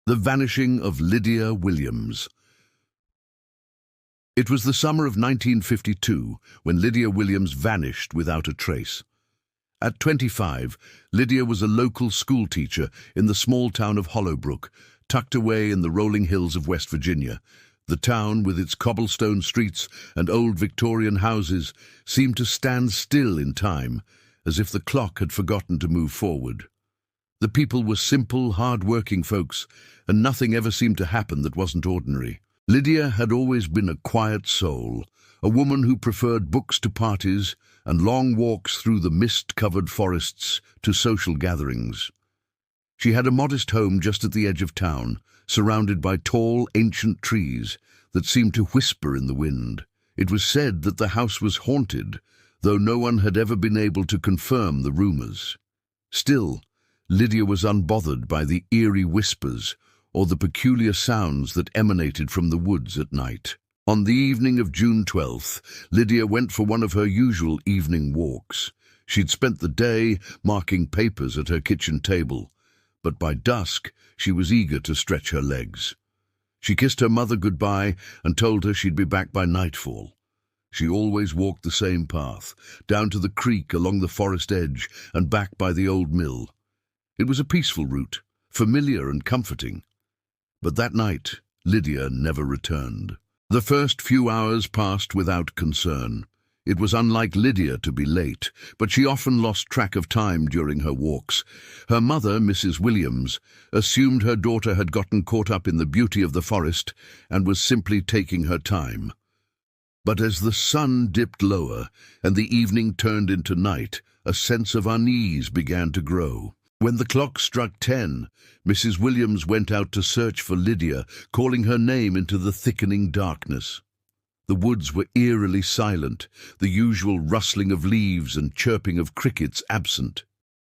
The Vanishing of Lydia Williams. It was the summer of 1952 when Lydia Williams vanished without a trace. At 25, Lydia was a local school teacher in the small town of Hollowbrook, tucked away in the rolling hills of West Virginia. The town, with its cobblestone streets and old Victorian houses, seemed to stand still in time, as if the clock had forgotten to move forward. The people were simple, hard-working folks, and nothing ever seemed to happen that wasn't ordinary. Lydia had always been a quiet soul, a woman who preferred books to parties and long walks through the mist-covered forests to social gatherings. She had a modest home just at the edge of town, surrounded by tall, ancient trees that seemed to whisper in the wind. It was said that the house was haunted, though no one had ever been able to confirm the rumors. Still, Lydia was unbothered by the eerie whispers or the peculiar sounds that emanated from the woods at night. On the evening of June 12th, Lydia went for one of her usual evening walks. She'd spent the day marking papers at her kitchen table, but by dusk she was eager to stretch her legs. She kissed her mother goodbye and told her she'd be back by nightfall. She always walked the same path, down to the creek along the forest edge and back by the old mill. It was a peaceful route, familiar and comforting. But that night, Lydia never returned. The first few hours passed without concern. It was unlike Lydia to be late, but she often lost track of time during her walks. Her mother, Mrs. Williams, assumed her daughter had gotten caught up in the beauty of the forest and was simply taking her time. But as the sun dipped lower and the evening turned into night, a sense of unease began to grow. When the clock struck 10, Mrs. Williams went out to search for Lydia, calling her name into the thickening darkness. The woods were eerily silent, the usual rustling of leaves and chirping of crickets absent.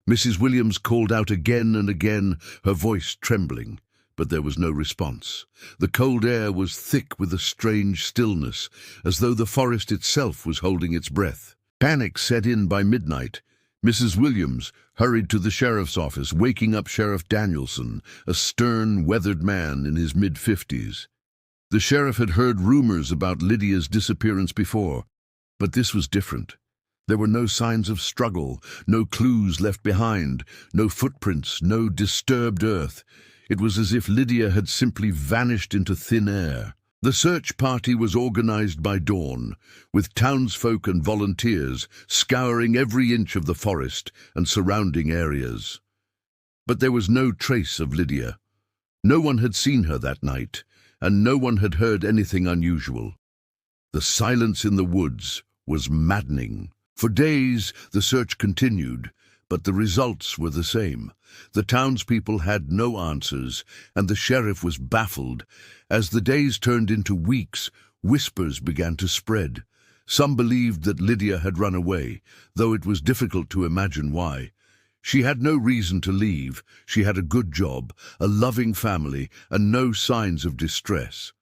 Mrs. Williams called out again and again, her voice trembling, but there was no response. The cold air was thick with a strange stillness, as though the forest itself was holding its breath. Panic set in by midnight. Mrs. Williams hurried to the sheriff's office, waking up Sheriff Danielson, a stern, weathered man in his mid-50s. The sheriff had heard rumors about Lydia's disappearance before, but this was different. There were no signs of struggle, no clues left behind, no footprints, no disturbed earth. It was as if Lydia had simply vanished into thin air. The search party was organized by dawn, with townsfolk and volunteers scouring every inch of the forest and surrounding areas. But there was no trace of Lydia. No one had seen her that night, and no one had heard anything unusual. The silence in the woods was maddening. For days, the search continued, but the results were the same. The townspeople had no answers, and the sheriff was baffled. As the days turned into weeks, whispers began to spread. Some believed that Lydia had run away, though it was difficult to imagine why. She had no reason to leave. She had a good job, a loving family, and no signs of distress.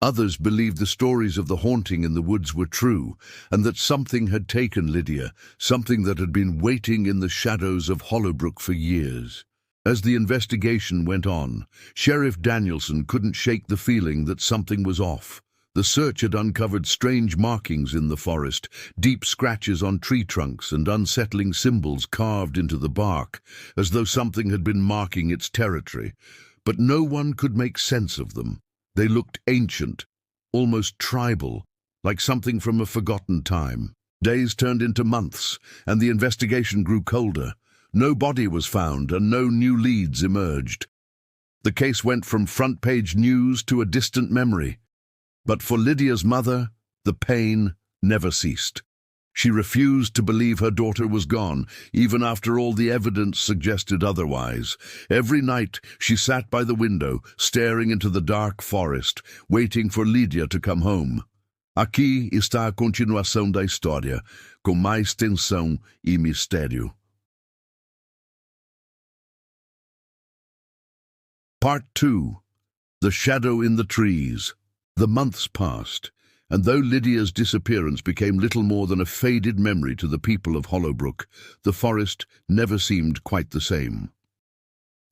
Others believed the stories of the haunting in the woods were true, and that something had taken Lydia, something that had been waiting in the shadows of Hollowbrook for years. As the investigation went on, Sheriff Danielson couldn't shake the feeling that something was off. The search had uncovered strange markings in the forest, deep scratches on tree trunks and unsettling symbols carved into the bark, as though something had been marking its territory. But no one could make sense of them. They looked ancient, almost tribal, like something from a forgotten time. Days turned into months, and the investigation grew colder. No body was found, and no new leads emerged. The case went from front-page news to a distant memory. But for Lydia's mother, the pain never ceased. She refused to believe her daughter was gone, even after all the evidence suggested otherwise. Every night she sat by the window, staring into the dark forest, waiting for Lydia to come home. Aqui está a continuação da história, com mais tensão e mistério. Part 2. The Shadow in the Trees. The months passed, and though Lydia's disappearance became little more than a faded memory to the people of Hollowbrook, the forest never seemed quite the same.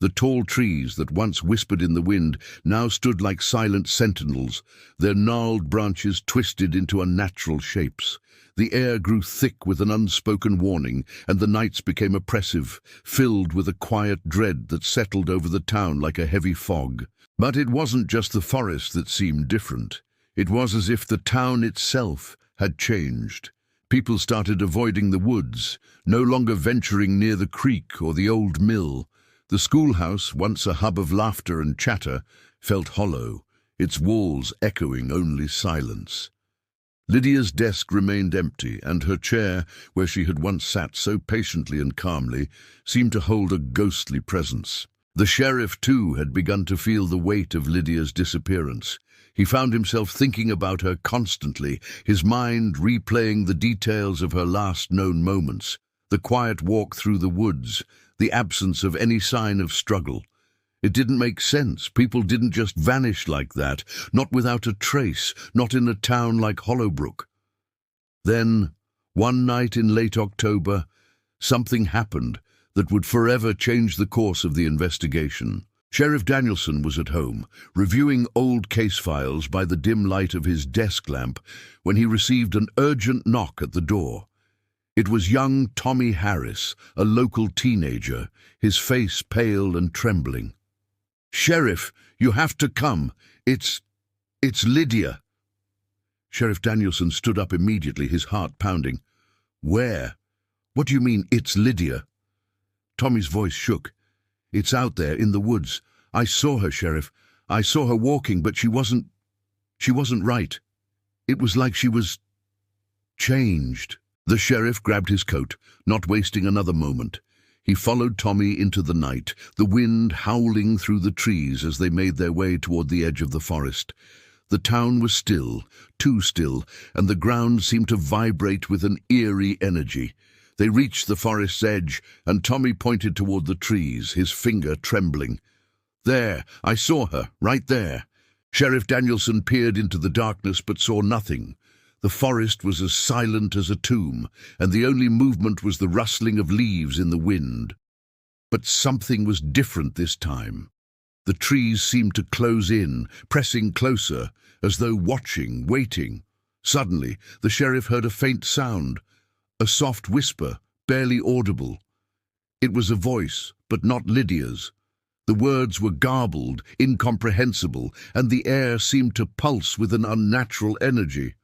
The tall trees that once whispered in the wind now stood like silent sentinels, their gnarled branches twisted into unnatural shapes. The air grew thick with an unspoken warning, and the nights became oppressive, filled with a quiet dread that settled over the town like a heavy fog. But it wasn't just the forest that seemed different. It was as if the town itself had changed. People started avoiding the woods, no longer venturing near the creek or the old mill. The schoolhouse, once a hub of laughter and chatter, felt hollow, its walls echoing only silence. Lydia's desk remained empty, and her chair, where she had once sat so patiently and calmly, seemed to hold a ghostly presence. The sheriff, too, had begun to feel the weight of Lydia's disappearance. He found himself thinking about her constantly, his mind replaying the details of her last known moments, the quiet walk through the woods, the absence of any sign of struggle. It didn't make sense. People didn't just vanish like that, not without a trace, not in a town like Hollowbrook. Then, one night in late October, something happened that would forever change the course of the investigation. Sheriff Danielson was at home, reviewing old case files by the dim light of his desk lamp, when he received an urgent knock at the door. It was young Tommy Harris, a local teenager, his face pale and trembling. "Sheriff, you have to come. It's Lydia." Sheriff Danielson stood up immediately, his heart pounding. "Where? What do you mean, it's Lydia?" Tommy's voice shook. "It's out there, in the woods. I saw her, Sheriff. I saw her walking, but she wasn't right. It was like she was changed." The sheriff grabbed his coat, not wasting another moment. He followed Tommy into the night, the wind howling through the trees as they made their way toward the edge of the forest. The town was still, too still, and the ground seemed to vibrate with an eerie energy. They reached the forest's edge, and Tommy pointed toward the trees, his finger trembling. "There, I saw her, right there." Sheriff Danielson peered into the darkness but saw nothing. The forest was as silent as a tomb, and the only movement was the rustling of leaves in the wind. But something was different this time. The trees seemed to close in, pressing closer, as though watching, waiting. Suddenly, the sheriff heard a faint sound, a soft whisper, barely audible. It was a voice, but not Lydia's. The words were garbled, incomprehensible, and the air seemed to pulse with an unnatural energy.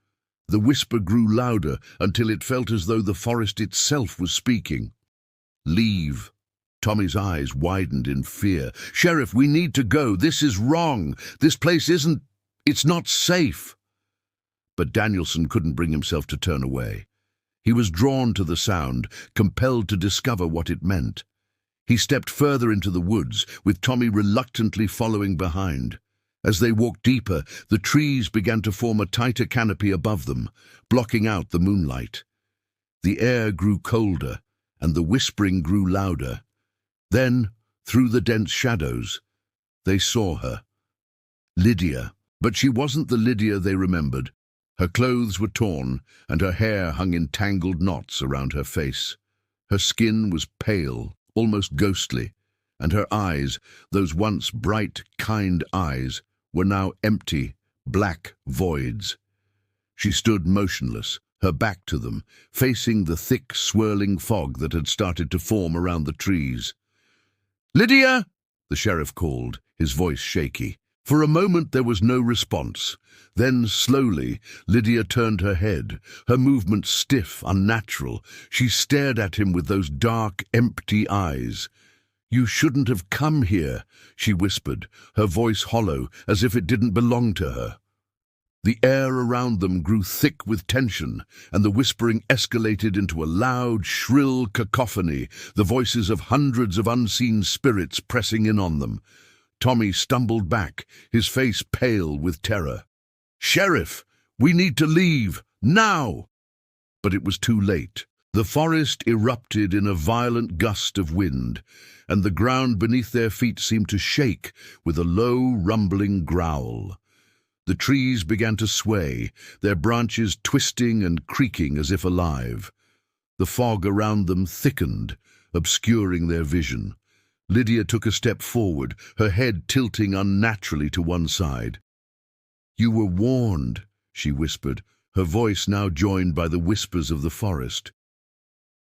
The whisper grew louder until it felt as though the forest itself was speaking. "Leave." Tommy's eyes widened in fear. "Sheriff, we need to go. This is wrong. This place it's not safe." But Danielson couldn't bring himself to turn away. He was drawn to the sound, compelled to discover what it meant. He stepped further into the woods, with Tommy reluctantly following behind. As they walked deeper, the trees began to form a tighter canopy above them, blocking out the moonlight. The air grew colder, and the whispering grew louder. Then, through the dense shadows, they saw her. Lydia. But she wasn't the Lydia they remembered. Her clothes were torn, and her hair hung in tangled knots around her face. Her skin was pale, almost ghostly, and her eyes, those once bright, kind eyes, were now empty, black voids. She stood motionless, her back to them, facing the thick, swirling fog that had started to form around the trees. "Lydia!" the sheriff called, his voice shaky. For a moment there was no response. Then, slowly, Lydia turned her head, her movement stiff, unnatural. She stared at him with those dark, empty eyes. "You shouldn't have come here," she whispered, her voice hollow, as if it didn't belong to her. The air around them grew thick with tension, and the whispering escalated into a loud, shrill cacophony, the voices of hundreds of unseen spirits pressing in on them. Tommy stumbled back, his face pale with terror. "Sheriff, we need to leave, now!" But it was too late. The forest erupted in a violent gust of wind, and the ground beneath their feet seemed to shake with a low, rumbling growl. The trees began to sway, their branches twisting and creaking as if alive. The fog around them thickened, obscuring their vision. Lydia took a step forward, her head tilting unnaturally to one side. "You were warned," she whispered, her voice now joined by the whispers of the forest.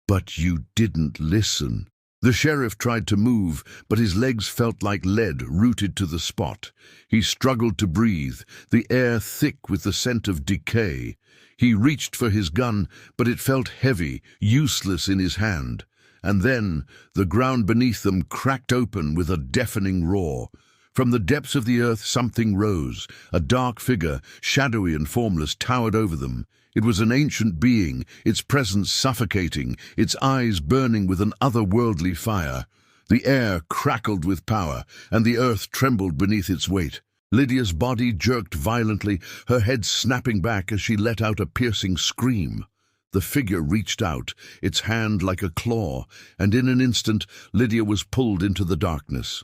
"But you didn't listen." The sheriff tried to move, but his legs felt like lead rooted to the spot. He struggled to breathe, the air thick with the scent of decay. He reached for his gun, but it felt heavy, useless in his hand. And then the ground beneath them cracked open with a deafening roar. From the depths of the earth something rose. A dark figure, shadowy and formless, towered over them. It was an ancient being, its presence suffocating, its eyes burning with an otherworldly fire. The air crackled with power, and the earth trembled beneath its weight. Lydia's body jerked violently, her head snapping back as she let out a piercing scream. The figure reached out, its hand like a claw, and in an instant Lydia was pulled into the darkness.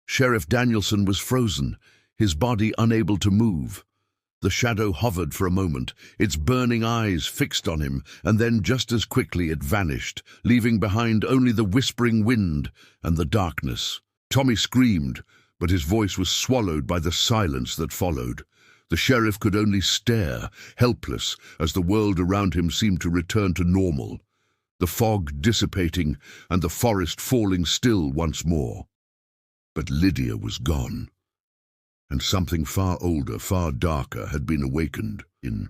Sheriff Danielson was frozen, his body unable to move. The shadow hovered for a moment, its burning eyes fixed on him, and then just as quickly it vanished, leaving behind only the whispering wind and the darkness. Tommy screamed, but his voice was swallowed by the silence that followed. The sheriff could only stare, helpless, as the world around him seemed to return to normal, the fog dissipating and the forest falling still once more. But Lydia was gone, and something far older, far darker had been awakened in